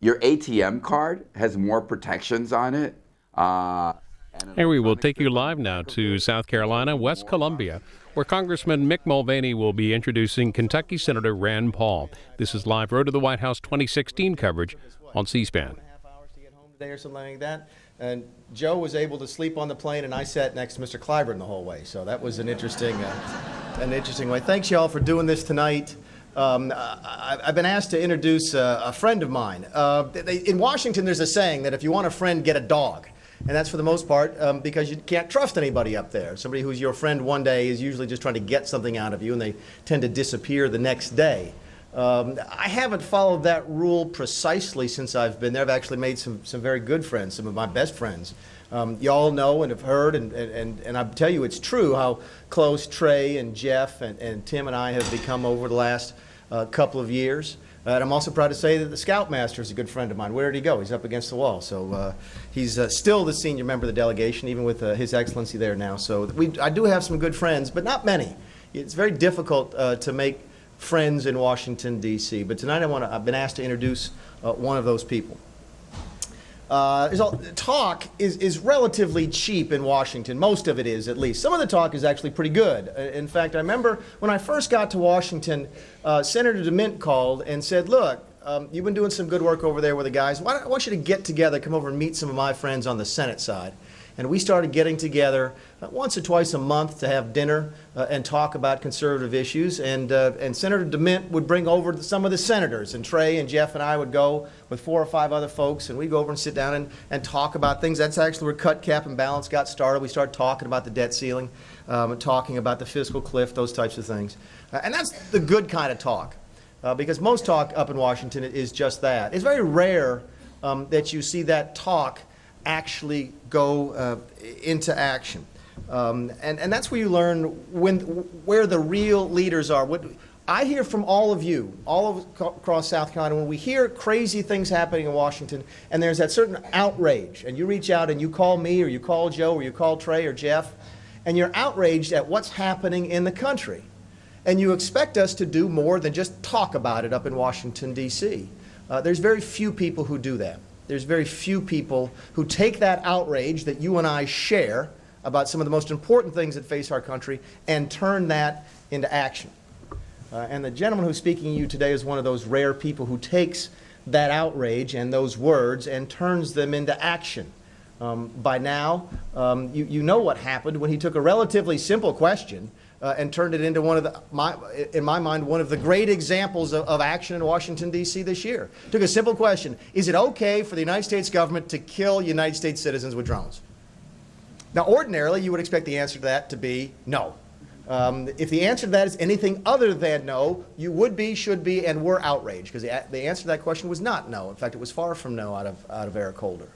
Your ATM card has more protections on it. And we will take you live now to South Carolina, West Columbia, where Congressman Mick Mulvaney will be introducing Kentucky Senator Rand Paul. This is live Road to the White House 2016 coverage on C-SPAN. Or something like that. And Joe was able to sleep on the plane, and I sat next to Mr. Clyburn the whole way. So that was an interesting way. Thanks, y'all, for doing this tonight. I've been asked to introduce a friend of mine. In Washington, there's a saying that if you want a friend, get a dog. And that's for the most part because you can't trust anybody up there. Somebody who's your friend one day is usually just trying to get something out of you, and they tend to disappear the next day. I haven't followed that rule precisely since I've been there. I've actually made some very good friends, some of my best friends. Y'all know and have heard, and I tell you it's true how close Trey and Jeff and Tim and I have become over the last couple of years. And I'm also proud to say that the Scoutmaster is a good friend of mine. Where did he go? He's up against the wall. So he's still the senior member of the delegation, even with His Excellency there now. So I do have some good friends, but not many. It's very difficult to make friends in Washington, D.C. But tonight I've been asked to introduce one of those people. Talk is relatively cheap in Washington. Most of it is, at least. Some of the talk is actually pretty good. In fact, I remember when I first got to Washington, Senator DeMint called and said, look, you've been doing some good work over there with the guys. I want you to get together, come over and meet some of my friends on the Senate side. And we started getting together once or twice a month to have dinner and talk about conservative issues. And Senator DeMint would bring over some of the senators, and Trey and Jeff and I would go with 4 or 5 other folks, and we'd go over and sit down and talk about things. That's actually where Cut, Cap, and Balance got started. We started talking about the debt ceiling, talking about the fiscal cliff, those types of things. And that's the good kind of talk, because most talk up in Washington is just that. It's very rare that you see that talk actually go into action. And that's where you learn where the real leaders are. What I hear from all of you, across South Carolina, when we hear crazy things happening in Washington, and there's that certain outrage, and you reach out and you call me, or you call Joe, or you call Trey or Jeff, and you're outraged at what's happening in the country. And you expect us to do more than just talk about it up in Washington, D.C. There's very few people who do that. There's very few people who take that outrage that you and I share about some of the most important things that face our country and turn that into action. And the gentleman who's speaking to you today is one of those rare people who takes that outrage and those words and turns them into action. By now, you know what happened when he took a relatively simple question and turned it into in my mind, one of the great examples of action in Washington, D.C. this year. Took a simple question: is it okay for the United States government to kill United States citizens with drones? Now, ordinarily, you would expect the answer to that to be no. If the answer to that is anything other than no, you would be, should be, and were outraged, because the answer to that question was not no. In fact, it was far from no out of Eric Holder.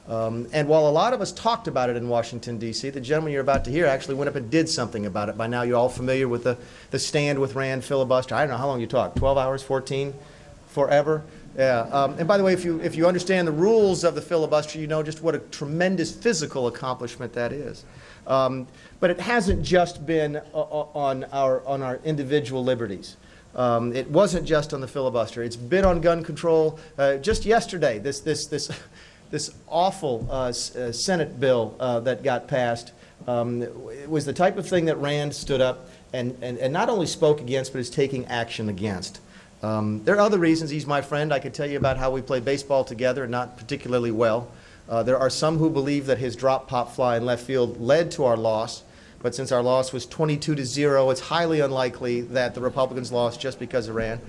And while a lot of us talked about it in Washington, D.C., the gentleman you're about to hear actually went up and did something about it. By now, you're all familiar with the stand with Rand filibuster. I don't know how long you talked, 12 hours, 14, forever? Yeah. And by the way, if you understand the rules of the filibuster, you know just what a tremendous physical accomplishment that is. But it hasn't just been on our individual liberties. It wasn't just on the filibuster. It's been on gun control. Just yesterday, this awful Senate bill that got passed was the type of thing that Rand stood up and not only spoke against, but is taking action against. There are other reasons he's my friend. I could tell you about how we played baseball together, not particularly well. There are some who believe that his drop pop fly in left field led to our loss, but since our loss was 22-0, it's highly unlikely that the Republicans lost just because of Rand.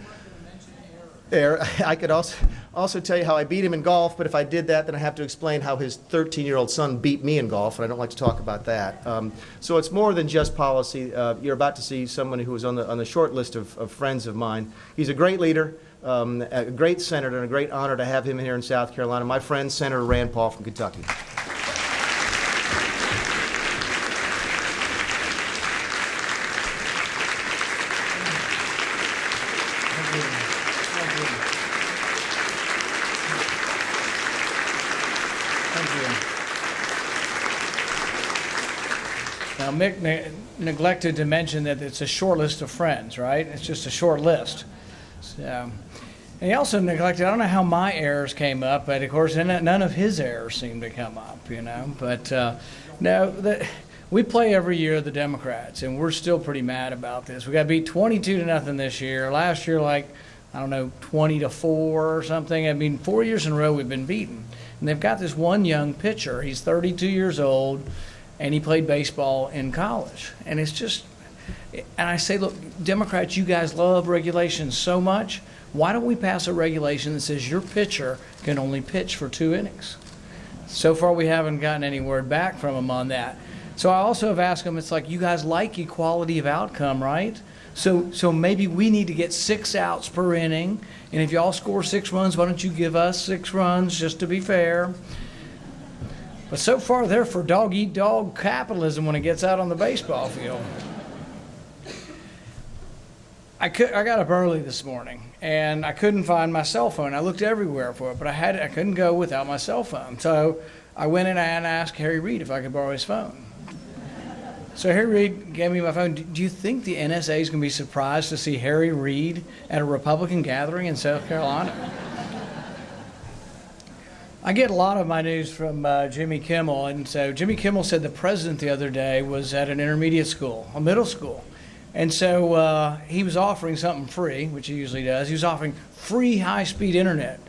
I could also tell you how I beat him in golf, but if I did that, then I have to explain how his 13-year-old son beat me in golf, and I don't like to talk about that. So it's more than just policy. You're about to see someone who is on the short list of friends of mine. He's a great leader, a great senator, and a great honor to have him here in South Carolina. My friend, Senator Rand Paul from Kentucky. Now, Mick neglected to mention that it's a short list of friends, right? It's just a short list. So, And he also neglected, I don't know how my errors came up, but of course none of his errors seemed to come up, you know. But no, we play every year, the Democrats, and we're still pretty mad about this. We got beat 22-0 this year. Last year, like, I don't know, 20-4 or something. I mean, 4 years in a row we've been beaten. And they've got this one young pitcher. He's 32 years old, and he played baseball in college. And it's just, and I say, look, Democrats, you guys love regulations so much. Why don't we pass a regulation that says your pitcher can only pitch for 2 innings? So far, we haven't gotten any word back from them on that. So I also have asked them, it's like, you guys like equality of outcome, right? So maybe we need to get 6 outs per inning, and if y'all score 6 runs, why don't you give us 6 runs, just to be fair? But so far, they're for dog-eat-dog capitalism when it gets out on the baseball field. I got up early this morning, and I couldn't find my cell phone. I looked everywhere for it, but I couldn't go without my cell phone. So I went in and asked Harry Reid if I could borrow his phone. So Harry Reid gave me my phone. Do you think the NSA is going to be surprised to see Harry Reid at a Republican gathering in South Carolina? I get a lot of my news from Jimmy Kimmel, and so Jimmy Kimmel said the president the other day was at an intermediate school, a middle school. And so he was offering something free, which he usually does. He was offering free high-speed internet.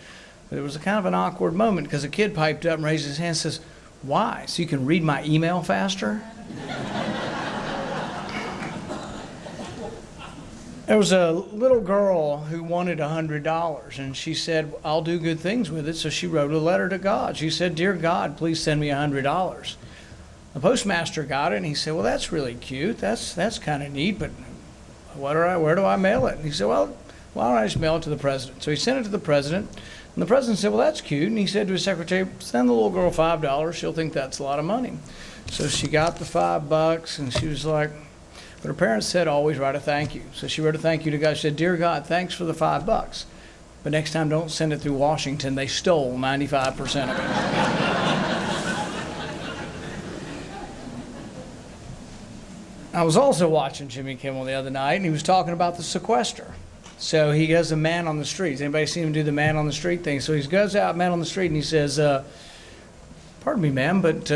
But it was a kind of an awkward moment because a kid piped up and raised his hand and says, "Why? So you can read my email faster?" There was a little girl who wanted $100, and she said, "I'll do good things with it." So she wrote a letter to God. She said, "Dear God, please send me $100. The postmaster got it, and he said, "Well, that's really cute. That's kind of neat, but where do I mail it?" And he said, "Well, why don't I just mail it to the president?" So he sent it to the president, and the president said, "Well, that's cute." And he said to his secretary, "Send the little girl $5. She'll think that's a lot of money." So she got the $5, and she was like, but her parents said, "Always write a thank you." So she wrote a thank you to God. She said, "Dear God, thanks for the $5. But next time, don't send it through Washington. They stole 95% of it." I was also watching Jimmy Kimmel the other night, and he was talking about the sequester. So he does the man on the street. Anybody seen him do the man on the street thing? So he goes out, man on the street, and he says, "Pardon me, ma'am, but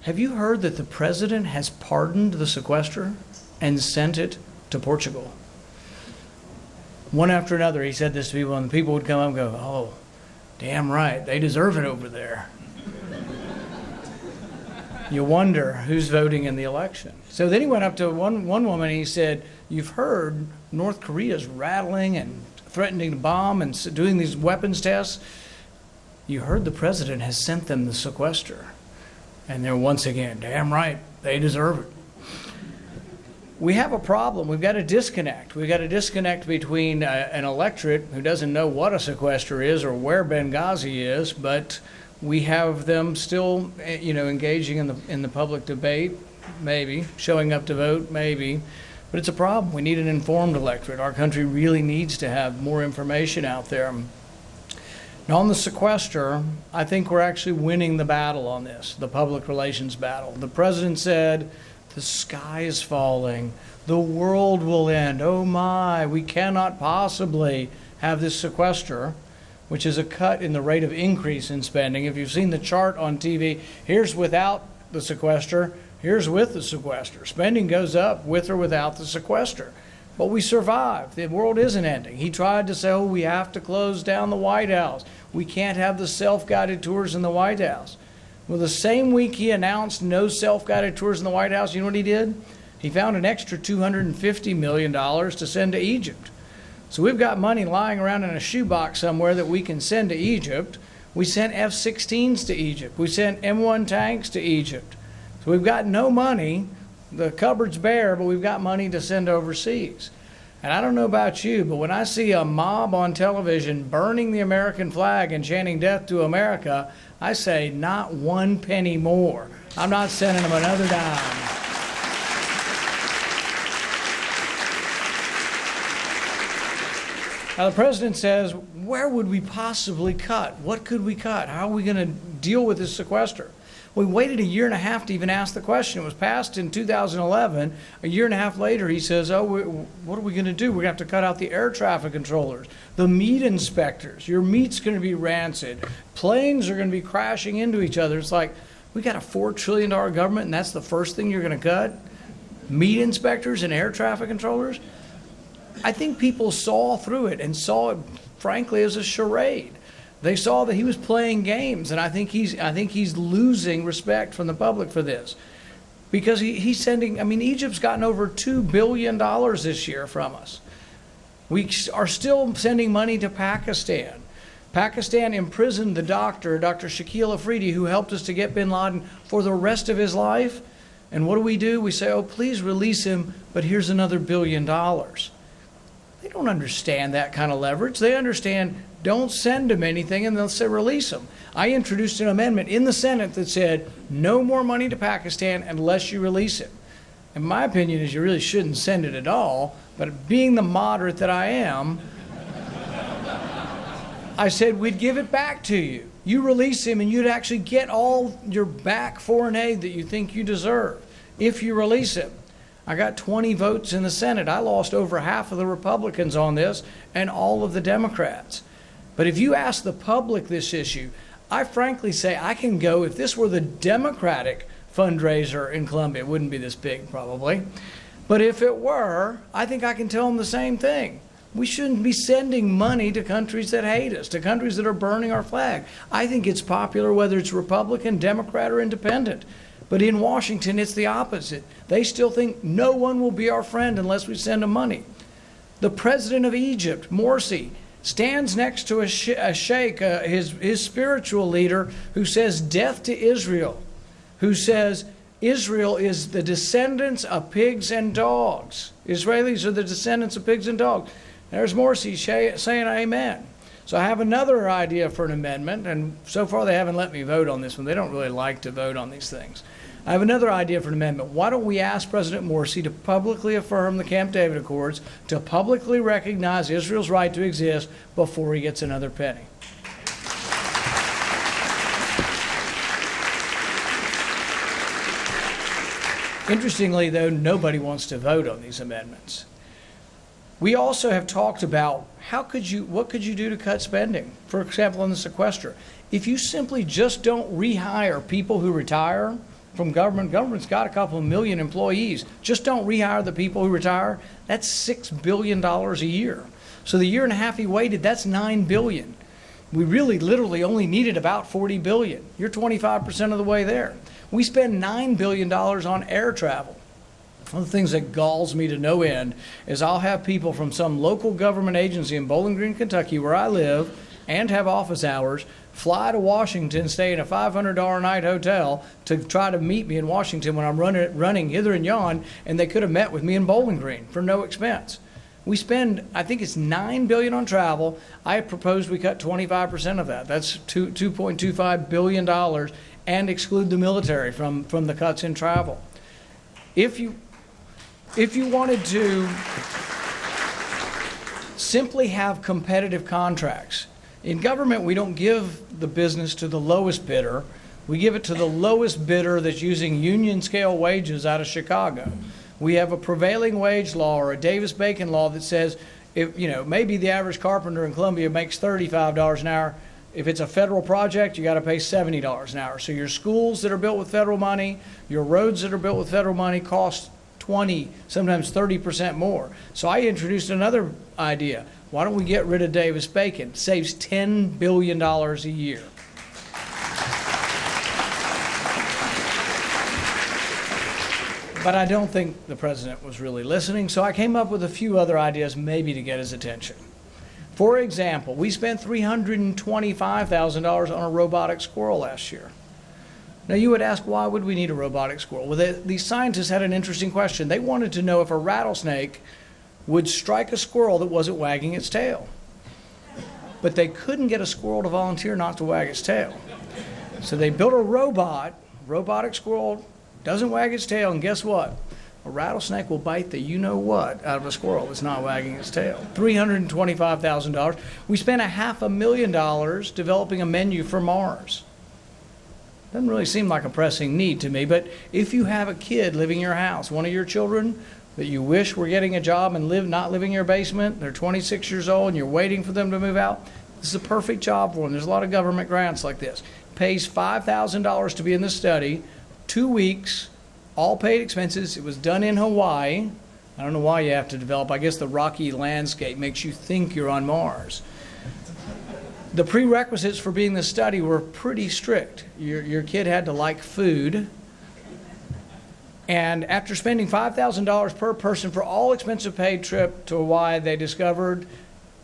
have you heard that the president has pardoned the sequester and sent it to Portugal?" One after another, he said this to people, and the people would come up and go, "Oh, damn right, they deserve it over there." You wonder who's voting in the election. So then he went up to one woman and he said, "You've heard North Korea's rattling and threatening to bomb and doing these weapons tests. You heard the president has sent them the sequester." And they're once again, "Damn right, they deserve it." We have a problem. We've got a disconnect. We've got a disconnect between an electorate who doesn't know what a sequester is or where Benghazi is, but we have them still, engaging in the public debate, maybe, showing up to vote, maybe. But it's a problem. We need an informed electorate. Our country really needs to have more information out there. Now, on the sequester, I think we're actually winning the battle on this, the public relations battle. The president said, "The sky is falling. The world will end. Oh my, we cannot possibly have this sequester," which is a cut in the rate of increase in spending. If you've seen the chart on TV, here's without the sequester, here's with the sequester. Spending goes up with or without the sequester. But we survived. The world isn't ending. He tried to say, "Oh, we have to close down the White House. We can't have the self-guided tours in the White House." Well, the same week he announced no self-guided tours in the White House, you know what he did? He found an extra $250 million to send to Egypt. So we've got money lying around in a shoebox somewhere that we can send to Egypt. We sent F-16s to Egypt. We sent M1 tanks to Egypt. So we've got no money. The cupboard's bare, but we've got money to send overseas. And I don't know about you, but when I see a mob on television burning the American flag and chanting "Death to America," I say, not one penny more. I'm not sending them another dime. Now, the president says, where would we possibly cut? What could we cut? How are we going to deal with this sequester? We waited a year and a half to even ask the question. It was passed in 2011. A year and a half later, he says, oh, what are we going to do? We're going to have to cut out the air traffic controllers, the meat inspectors. Your meat's going to be rancid. Planes are going to be crashing into each other. It's like, we got a $4 trillion government, and that's the first thing you're going to cut? Meat inspectors and air traffic controllers? I think people saw through it and saw it, frankly, as a charade. They saw that he was playing games, and I think he's losing respect from the public for this, because he's sending. I mean, Egypt's gotten over $2 billion this year from us. We are still sending money to Pakistan. Pakistan imprisoned the doctor, Dr. Shakil Afridi, who helped us to get bin Laden for the rest of his life. And what do? We say, oh, please release him, but here's another $1 billion. They don't understand that kind of leverage. They understand, don't send them anything, and they'll say release them. I introduced an amendment in the Senate that said no more money to Pakistan unless you release it. And my opinion is you really shouldn't send it at all, but being the moderate that I am, I said we'd give it back to you. You release him and you'd actually get all your back foreign aid that you think you deserve if you release him. I got 20 votes in the Senate. I lost over half of the Republicans on this and all of the Democrats. But if you ask the public this issue, I frankly say I can go, if this were the Democratic fundraiser in Colombia, it wouldn't be this big probably. But if it were, I think I can tell them the same thing. We shouldn't be sending money to countries that hate us, to countries that are burning our flag. I think it's popular whether it's Republican, Democrat, or Independent. But in Washington, it's the opposite. They still think no one will be our friend unless we send them money. The president of Egypt, Morsi, stands next to a sheikh, his spiritual leader, who says death to Israel, who says Israel is the descendants of pigs and dogs. Israelis are the descendants of pigs and dogs. There's Morsi saying amen. So I have another idea for an amendment, and so far they haven't let me vote on this one. They don't really like to vote on these things. I have another idea for an amendment. Why don't we ask President Morsi to publicly affirm the Camp David Accords, to publicly recognize Israel's right to exist before he gets another penny? Interestingly, though, nobody wants to vote on these amendments. We also have talked about what could you do to cut spending? For example, on the sequester. If you simply just don't rehire people who retire from government's got a couple of million employees, just don't rehire the people who retire, that's $6 billion a year. So the year and a half he waited, that's $9 billion. We really literally only needed about $40 billion. You're 25% of the way there. We spend $9 billion on air travel. One of the things that galls me to no end is I'll have people from some local government agency in Bowling Green, Kentucky, where I live and have office hours, fly to Washington, stay in a $500 a night hotel to try to meet me in Washington when I'm running hither and yon, and they could have met with me in Bowling Green for no expense. We spend, I think it's $9 billion on travel. I propose we cut 25% of that. That's $2.25 billion, and exclude the military from the cuts in travel. If you wanted to simply have competitive contracts, in government we don't give the business to the lowest bidder. We give it to the lowest bidder that's using union scale wages out of Chicago. We have a prevailing wage law or a Davis-Bacon law that says, if maybe the average carpenter in Columbia makes $35 an hour. If it's a federal project, you got to pay $70 an hour. So your schools that are built with federal money, your roads that are built with federal money cost 20, sometimes 30% more. So I introduced another idea. Why don't we get rid of Davis-Bacon? Saves $10 billion a year. But I don't think the president was really listening, so I came up with a few other ideas maybe to get his attention. For example, we spent $325,000 on a robotic squirrel last year. Now you would ask, why would we need a robotic squirrel? Well, these scientists had an interesting question. They wanted to know if a rattlesnake would strike a squirrel that wasn't wagging its tail. But they couldn't get a squirrel to volunteer not to wag its tail. So they built a robotic squirrel, doesn't wag its tail, and guess what? A rattlesnake will bite the you-know-what out of a squirrel that's not wagging its tail. $325,000. We spent $500,000 developing a menu for Mars. Doesn't really seem like a pressing need to me, but if you have a kid living in your house, one of your children that you wish were getting a job and not living in your basement, they're 26 years old and you're waiting for them to move out, this is a perfect job for them. There's a lot of government grants like this. Pays $5,000 to be in the study, 2 weeks, all paid expenses. It was done in Hawaii. I don't know why you have to develop. I guess the rocky landscape makes you think you're on Mars. The prerequisites for being in the study were pretty strict. Your kid had to like food. And after spending $5,000 per person for all expensive paid trip to Hawaii, they discovered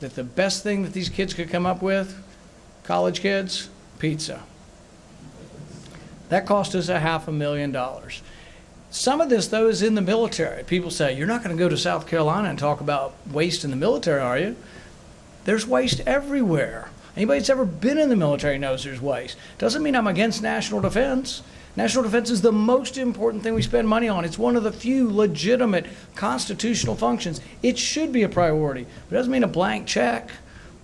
that the best thing that these kids could come up with, college kids, pizza. That cost us $500,000. Some of this, though, is in the military. People say, you're not going to go to South Carolina and talk about waste in the military, are you? There's waste everywhere. Anybody that's ever been in the military knows there's waste. Doesn't mean I'm against national defense. National defense is the most important thing we spend money on. It's one of the few legitimate constitutional functions. It should be a priority. It doesn't mean a blank check.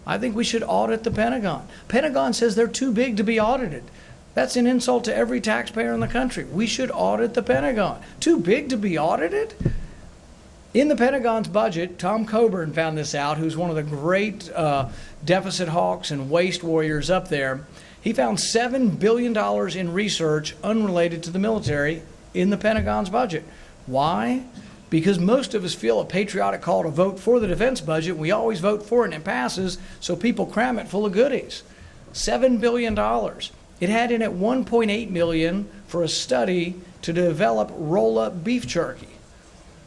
I think we should audit the Pentagon. Pentagon says they're too big to be audited. That's an insult to every taxpayer in the country. We should audit the Pentagon. Too big to be audited? In the Pentagon's budget, Tom Coburn found this out, who's one of the great deficit hawks and waste warriors up there. He found $7 billion in research unrelated to the military in the Pentagon's budget. Why? Because most of us feel a patriotic call to vote for the defense budget. We always vote for it and it passes, so people cram it full of goodies. $7 billion. It had in it $1.8 million for a study to develop roll-up beef jerky.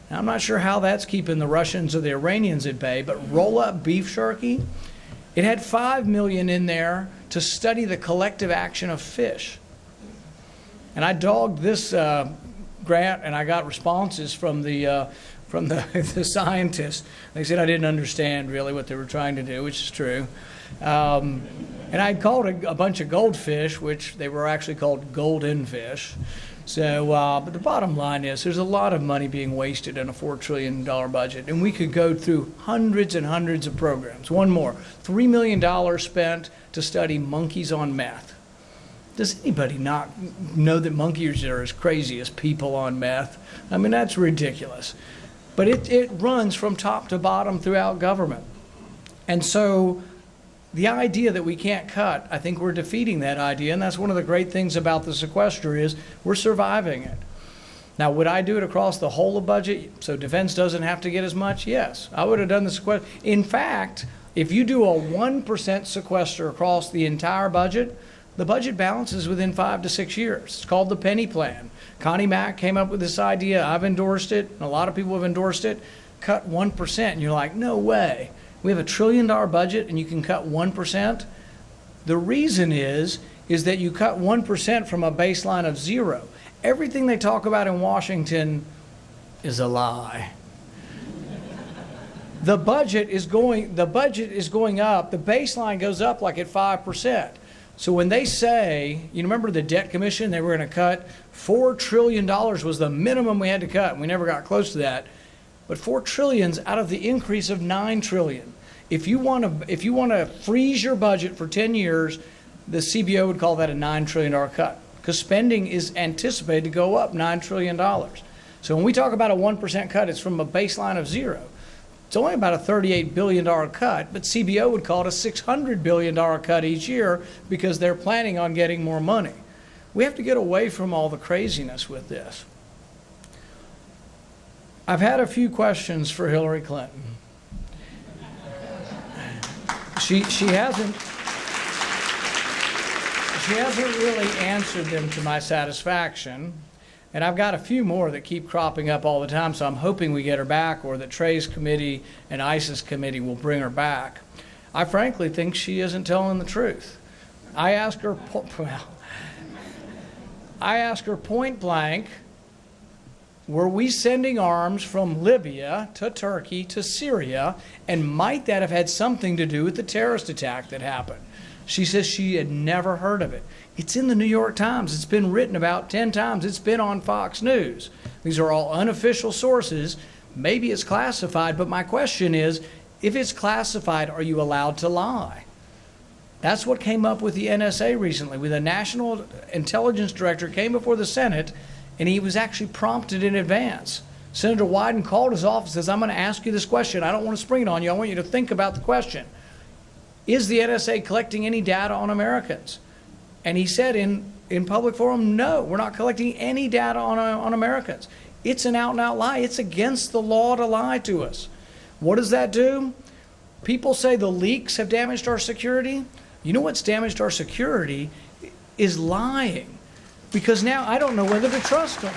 Now, I'm not sure how that's keeping the Russians or the Iranians at bay, but roll-up beef jerky. It had $5 million in there to study the collective action of fish. And I dogged this grant, and I got responses from the scientists. They said I didn't understand really what they were trying to do, which is true. And I called a bunch of goldfish, which they were actually called golden fish. So, but the bottom line is there's a lot of money being wasted in a $4 trillion budget, and we could go through hundreds and hundreds of programs. One more, $3 million spent to study monkeys on meth. Does anybody not know that monkeys are as crazy as people on meth? I mean, that's ridiculous. But it runs from top to bottom throughout government. And so the idea that we can't cut, I think we're defeating that idea, and that's one of the great things about the sequester is we're surviving it. Now, would I do it across the whole of budget so defense doesn't have to get as much? Yes, I would have done the sequester. In fact, if you do a 1% sequester across the entire budget, the budget balances within 5 to 6 years. It's called the penny plan. Connie Mack came up with this idea. I've endorsed it, and a lot of people have endorsed it. Cut 1%, and you're like, no way. We have a $1 trillion budget and you can cut 1%. The reason is that you cut 1% from a baseline of 0. Everything they talk about in Washington is a lie. The budget is going up, the baseline goes up like at 5%. So when they say, you remember the debt commission, they were going to cut $4 trillion was the minimum we had to cut, and we never got close to that. But $4 trillion out of the increase of $9 trillion. If you want to freeze your budget for 10 years, the CBO would call that a $9 trillion cut because spending is anticipated to go up $9 trillion. So when we talk about a 1% cut, it's from a baseline of 0. It's only about a $38 billion cut, but CBO would call it a $600 billion cut each year because they're planning on getting more money. We have to get away from all the craziness with this. I've had a few questions for Hillary Clinton. She hasn't really answered them to my satisfaction. And I've got a few more that keep cropping up all the time, so I'm hoping we get her back or that Trey's committee and ISIS committee will bring her back. I frankly think she isn't telling the truth. I asked her point blank, were we sending arms from Libya to Turkey to Syria, and might that have had something to do with the terrorist attack that happened? She says she had never heard of it. It's in the New York Times. It's been written about 10 times. It's been on Fox News. These are all unofficial sources. Maybe it's classified, but my question is, if it's classified, are you allowed to lie? That's what came up with the NSA recently, with a national intelligence director came before the Senate, and he was actually prompted in advance. Senator Wyden called his office and says, I'm going to ask you this question. I don't want to spring it on you. I want you to think about the question. Is the NSA collecting any data on Americans? And he said in public forum, no, we're not collecting any data on Americans. It's an out-and-out lie. It's against the law to lie to us. What does that do? People say the leaks have damaged our security. You know what's damaged our security is lying, because now I don't know whether to trust them.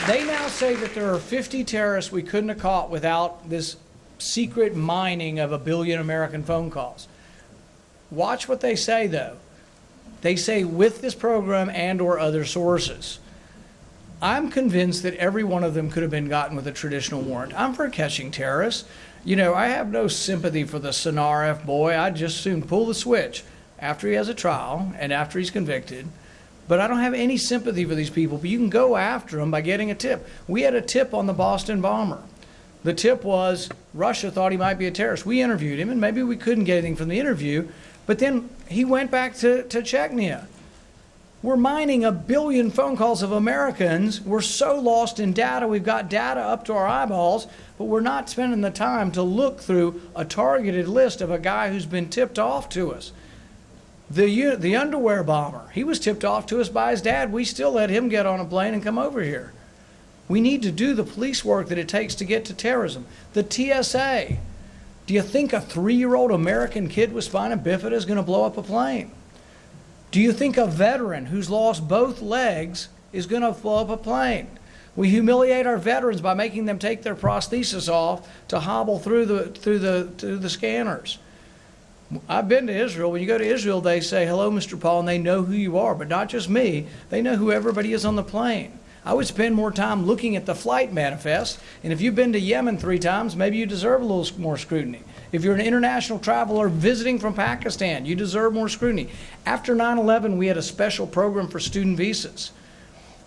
They now say that there are 50 terrorists we couldn't have caught without this secret mining of 1 billion American phone calls. Watch what they say, though. They say with this program and or other sources. I'm convinced that every one of them could have been gotten with a traditional warrant. I'm for catching terrorists. You know, I have no sympathy for the Sonaref boy. I'd just soon pull the switch after he has a trial and after he's convicted. But I don't have any sympathy for these people. But you can go after them by getting a tip. We had a tip on the Boston bomber. The tip was Russia thought he might be a terrorist. We interviewed him, and maybe we couldn't get anything from the interview. But then he went back to Chechnya. We're mining 1 billion phone calls of Americans. We're so lost in data. We've got data up to our eyeballs, but we're not spending the time to look through a targeted list of a guy who's been tipped off to us. The underwear bomber, he was tipped off to us by his dad. We still let him get on a plane and come over here. We need to do the police work that it takes to get to terrorism. The TSA. Do you think a 3-year-old American kid with spina bifida is going to blow up a plane? Do you think a veteran who's lost both legs is going to blow up a plane? We humiliate our veterans by making them take their prosthesis off to hobble through the scanners. I've been to Israel. When you go to Israel, they say, hello, Mr. Paul, and they know who you are. But not just me. They know who everybody is on the plane. I would spend more time looking at the flight manifest. And if you've been to Yemen 3 times, maybe you deserve a little more scrutiny. If you're an international traveler visiting from Pakistan, you deserve more scrutiny. After 9/11, we had a special program for student visas.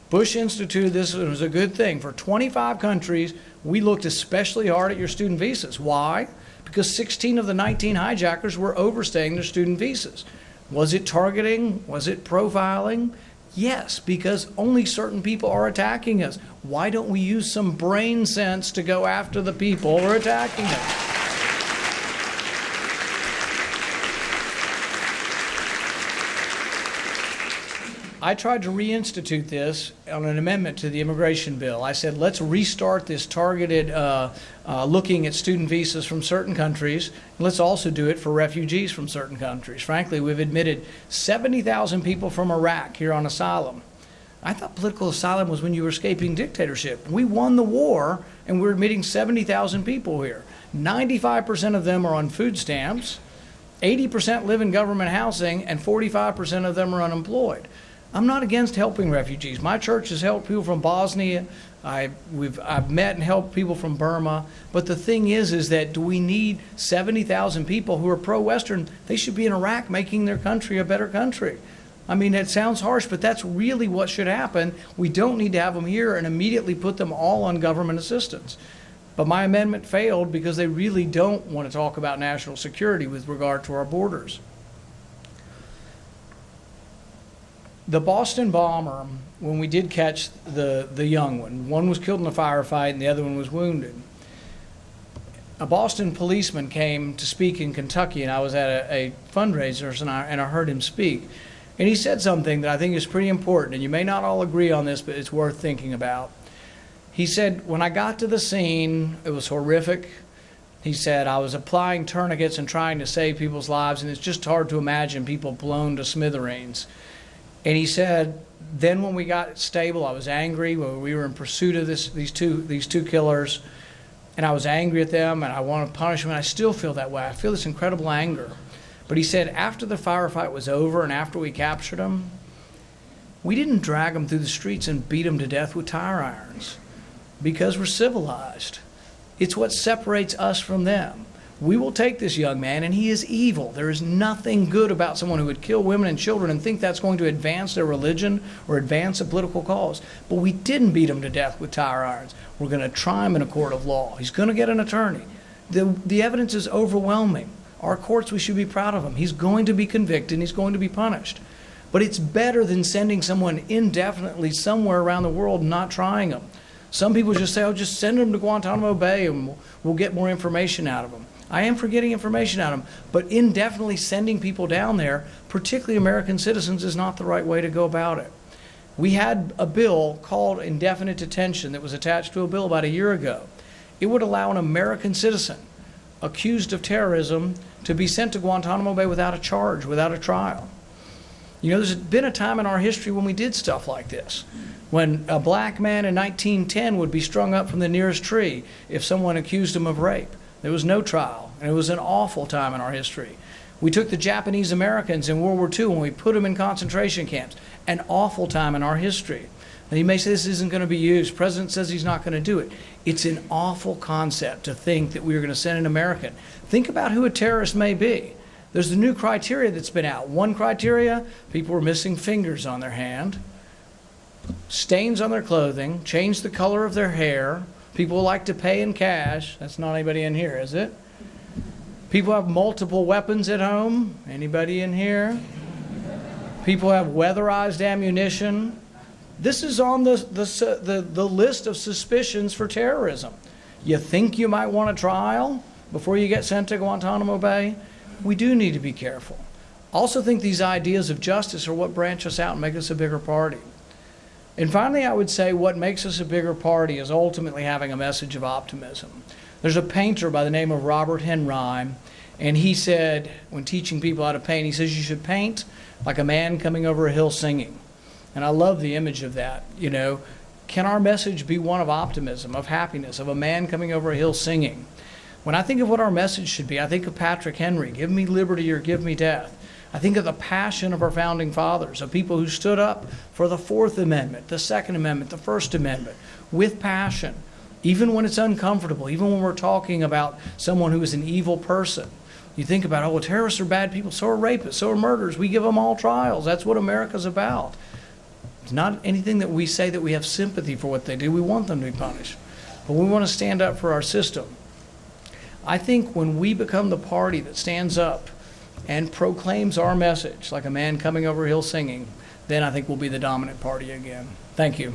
Bush instituted this. It was a good thing. For 25 countries, we looked especially hard at your student visas. Why? Because 16 of the 19 hijackers were overstaying their student visas. Was it targeting? Was it profiling? Yes, because only certain people are attacking us. Why don't we use some brain sense to go after the people who are attacking us? I tried to reinstitute this on an amendment to the immigration bill. I said, let's restart this targeted looking at student visas from certain countries. Let's also do it for refugees from certain countries. Frankly, we've admitted 70,000 people from Iraq here on asylum. I thought political asylum was when you were escaping dictatorship. We won the war, and we're admitting 70,000 people here. 95% of them are on food stamps, 80% live in government housing, and 45% of them are unemployed. I'm not against helping refugees. My church has helped people from Bosnia. I've met and helped people from Burma. But the thing is that do we need 70,000 people who are pro-Western? They should be in Iraq making their country a better country. I mean, it sounds harsh, but that's really what should happen. We don't need to have them here and immediately put them all on government assistance. But my amendment failed because they really don't want to talk about national security with regard to our borders. The Boston bomber, when we did catch the young one was killed in a firefight and the other one was wounded. A Boston policeman came to speak in Kentucky, and I was at a fundraiser, and I heard him speak. And he said something that I think is pretty important, and you may not all agree on this, but it's worth thinking about. He said, when I got to the scene, it was horrific. He said, I was applying tourniquets and trying to save people's lives, and it's just hard to imagine people blown to smithereens. And he said, then when we got stable, I was angry. We were in pursuit of these two killers, and I was angry at them, and I wanted to punish them, and I still feel that way. I feel this incredible anger. But he said, after the firefight was over and after we captured them, we didn't drag them through the streets and beat them to death with tire irons because we're civilized. It's what separates us from them. We will take this young man, and he is evil. There is nothing good about someone who would kill women and children and think that's going to advance their religion or advance a political cause. But we didn't beat him to death with tire irons. We're going to try him in a court of law. He's going to get an attorney. The evidence is overwhelming. Our courts, we should be proud of him. He's going to be convicted and he's going to be punished. But it's better than sending someone indefinitely somewhere around the world and not trying them. Some people just say, oh, just send them to Guantanamo Bay and we'll get more information out of them. I am for getting information out of them, but indefinitely sending people down there, particularly American citizens, is not the right way to go about it. We had a bill called indefinite detention that was attached to a bill about a year ago. It would allow an American citizen accused of terrorism to be sent to Guantanamo Bay without a charge, without a trial. You know, there's been a time in our history when we did stuff like this, when a black man in 1910 would be strung up from the nearest tree if someone accused him of rape. There was no trial, and it was an awful time in our history. We took the Japanese Americans in World War II and we put them in concentration camps. An awful time in our history. Now you may say this isn't going to be used. The president says he's not going to do it. It's an awful concept to think that we're going to send an American. Think about who a terrorist may be. There's the new criteria that's been out. One criteria, people were missing fingers on their hand, stains on their clothing, change the color of their hair. People like to pay in cash. That's not anybody in here, is it? People have multiple weapons at home. Anybody in here? People have weatherized ammunition. This is on the list of suspicions for terrorism. You think you might want a trial before you get sent to Guantanamo Bay? We do need to be careful. Also think these ideas of justice are what branch us out and make us a bigger party. And finally, I would say what makes us a bigger party is ultimately having a message of optimism. There's a painter by the name of Robert Henrime, and he said, when teaching people how to paint, he says you should paint like a man coming over a hill singing. And I love the image of that. You know, can our message be one of optimism, of happiness, of a man coming over a hill singing? When I think of what our message should be, I think of Patrick Henry, give me liberty or give me death. I think of the passion of our founding fathers, of people who stood up for the Fourth Amendment, the Second Amendment, the First Amendment, with passion, even when it's uncomfortable, even when we're talking about someone who is an evil person. You think about, oh, well, terrorists are bad people, so are rapists, so are murderers. We give them all trials. That's what America's about. It's not anything that we say that we have sympathy for what they do. We want them to be punished. But we want to stand up for our system. I think when we become the party that stands up and proclaims our message like a man coming over a hill singing, then I think we'll be the dominant party again. Thank you.